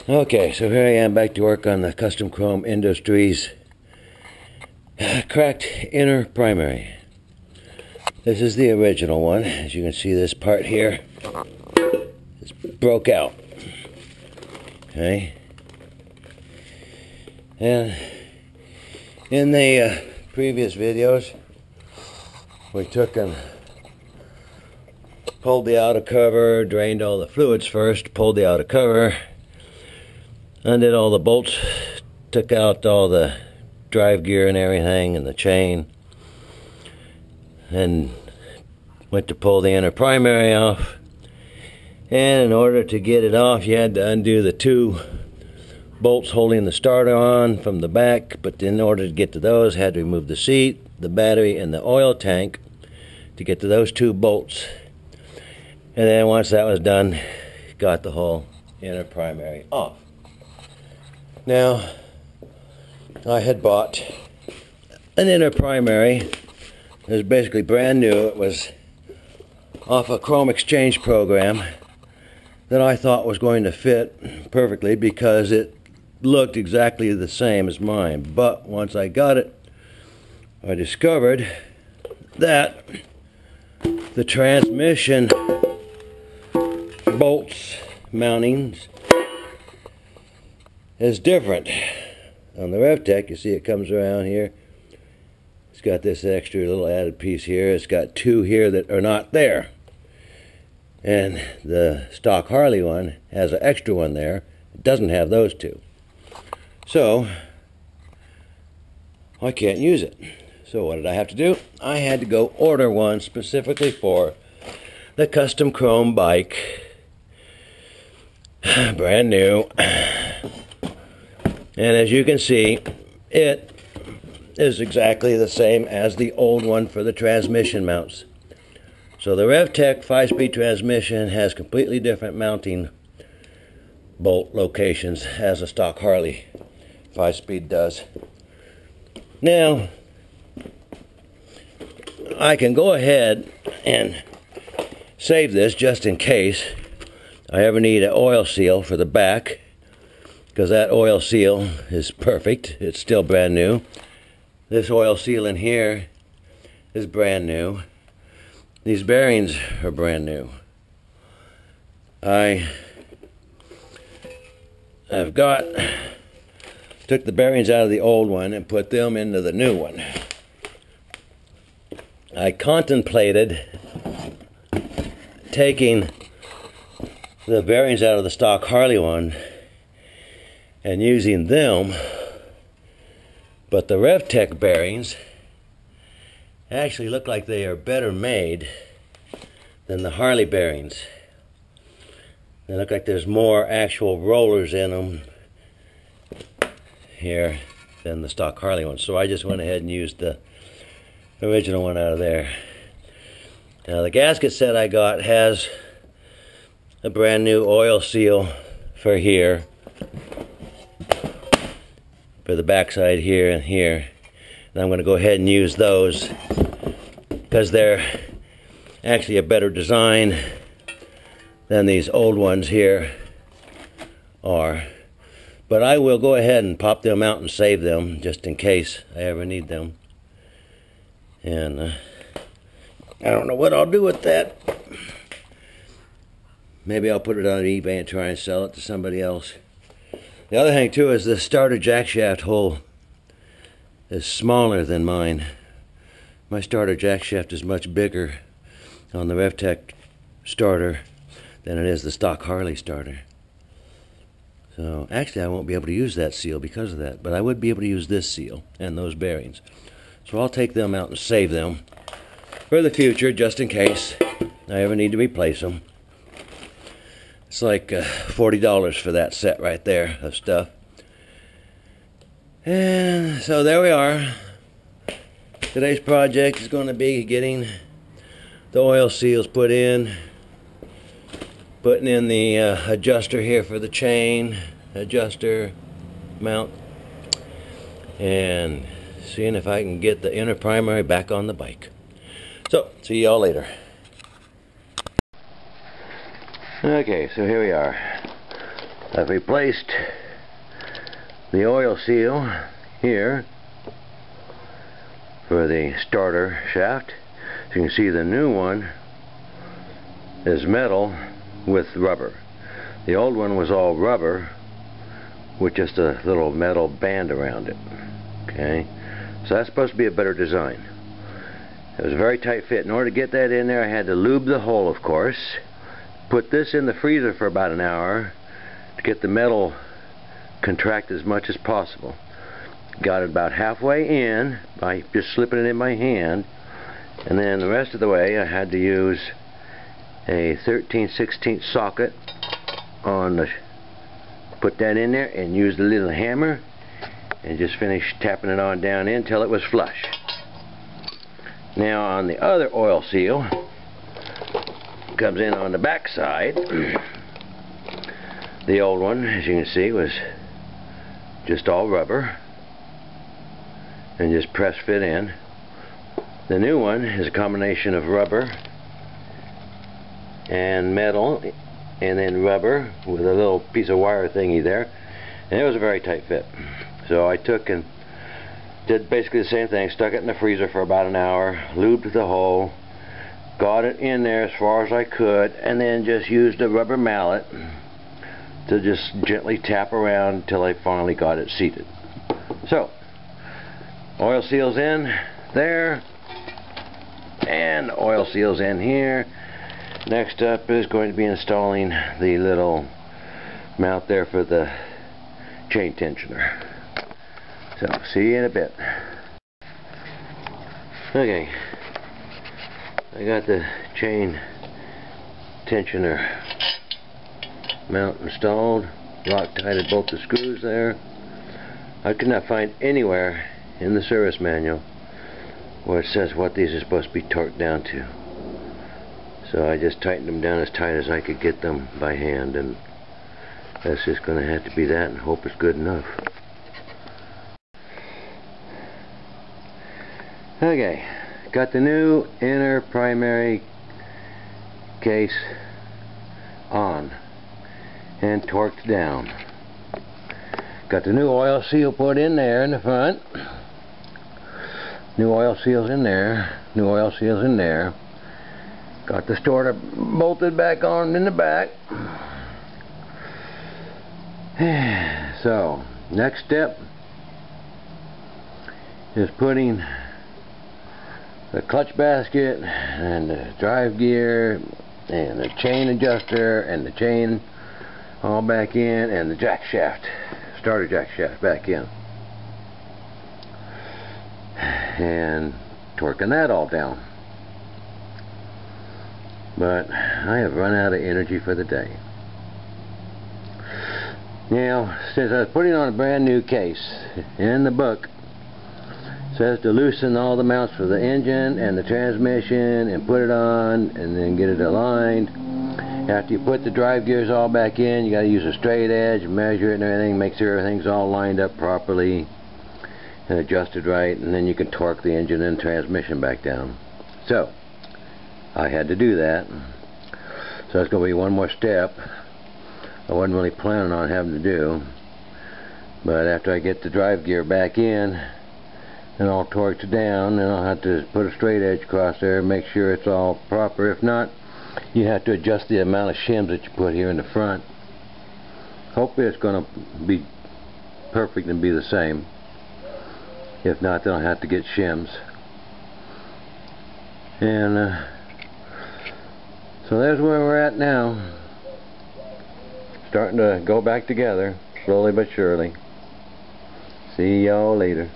Okay, so here I am back to work on the Custom Chrome Industries cracked inner primary. This is the original one. As you can see, this part here is broke out. Okay, and in the previous videos, we took and pulled the outer cover, drained all the fluids first, pulled the outer cover, undid all the bolts, took out all the drive gear and everything and the chain, and went to pull the inner primary off. And in order to get it off, you had to undo the two bolts holding the starter on from the back, but in order to get to those, had to remove the seat, the battery, and the oil tank to get to those two bolts. And then once that was done, got the whole inner primary off. Now, I had bought an inner primary. It was basically brand new. It was off a Chrome Exchange program that I thought was going to fit perfectly because it looked exactly the same as mine. But once I got it, I discovered that the transmission bolts mountings is different. On the RevTech, you see it comes around here. It's got this extra little added piece here. It's got two here that are not there. And the stock Harley one has an extra one there. It doesn't have those two. So, I can't use it. So what did I have to do? I had to go order one specifically for the Custom Chrome bike. Brand new. And as you can see, it is exactly the same as the old one for the transmission mounts. So the RevTech 5-speed transmission has completely different mounting bolt locations as a stock Harley 5-speed does. Now, I can go ahead and save this just in case I ever need an oil seal for the back, because that oil seal is perfect. It's still brand new. This oil seal in here is brand new. These bearings are brand new. I've took the bearings out of the old one and put them into the new one. I contemplated taking the bearings out of the stock Harley one and using them, but the RevTech bearings actually look like they are better made than the Harley bearings. They look like there's more actual rollers in them here than the stock Harley ones. So I just went ahead and used the original one out of there. Now the gasket set I got has a brand new oil seal for here, for the backside here and here. And I'm going to go ahead and use those because they're actually a better design than these old ones here are. But I will go ahead and pop them out and save them just in case I ever need them. And I don't know what I'll do with that. Maybe I'll put it on eBay and try and sell it to somebody else. The other thing too is the starter jack shaft hole is smaller than mine. My starter jack shaft is much bigger on the RevTech starter than it is the stock Harley starter. So actually I won't be able to use that seal because of that, but I would be able to use this seal and those bearings. So I'll take them out and save them for the future just in case I ever need to replace them. It's like $40 for that set right there of stuff. And so there we are. Today's project is going to be getting the oil seals put in, putting in the adjuster here for the chain, adjuster mount, and seeing if I can get the inner primary back on the bike. So, see y'all later. Okay, so here we are. I've replaced the oil seal here for the starter shaft. So you can see the new one is metal with rubber. The old one was all rubber with just a little metal band around it. Okay, so that's supposed to be a better design. It was a very tight fit. In order to get that in there, I had to lube the hole, of course. Put this in the freezer for about an hour to get the metal contract as much as possible. Got it about halfway in by just slipping it in my hand, and then the rest of the way I had to use a 13/16 socket on the, put that in there and use the little hammer and just finish tapping it on down in until it was flush. Now on the other oil seal, comes in on the back side. The old one, as you can see, was just all rubber and just press fit in. The new one is a combination of rubber and metal, and then rubber with a little piece of wire thingy there, and it was a very tight fit. So I took and did basically the same thing, stuck it in the freezer for about an hour, lubed the hole, got it in there as far as I could, and then just used a rubber mallet to just gently tap around until I finally got it seated. So, oil seals in there, and oil seals in here. Next up is going to be installing the little mount there for the chain tensioner. So, see you in a bit. Okay, I got the chain tensioner mount installed, Loctited both the screws there. I could not find anywhere in the service manual where it says what these are supposed to be torqued down to. So I just tightened them down as tight as I could get them by hand, and that's just going to have to be that and hope it's good enough. Okay, got the new inner primary case on and torqued down. Got the new oil seal put in there in the front. New oil seals in there. New oil seals in there. Got the starter bolted back on in the back. So, next step is putting the clutch basket and the drive gear and the chain adjuster and the chain all back in, and the jack shaft, starter jack shaft back in, and torquing that all down. But I have run out of energy for the day. Now, since I was putting on a brand new case, in the book it says to loosen all the mounts for the engine and the transmission and put it on and then get it aligned. After you put the drive gears all back in, you got to use a straight edge, measure it and everything, make sure everything's all lined up properly and adjusted right, and then you can torque the engine and transmission back down. So I had to do that. So that's going to be one more step I wasn't really planning on having to do. But after I get the drive gear back in and all torqued down, then I'll have to put a straight edge across there and make sure it's all proper. If not, you have to adjust the amount of shims that you put here in the front. Hopefully it's going to be perfect and be the same. If not, then I'll have to get shims. And so there's where we're at now. Starting to go back together, slowly but surely. See y'all later.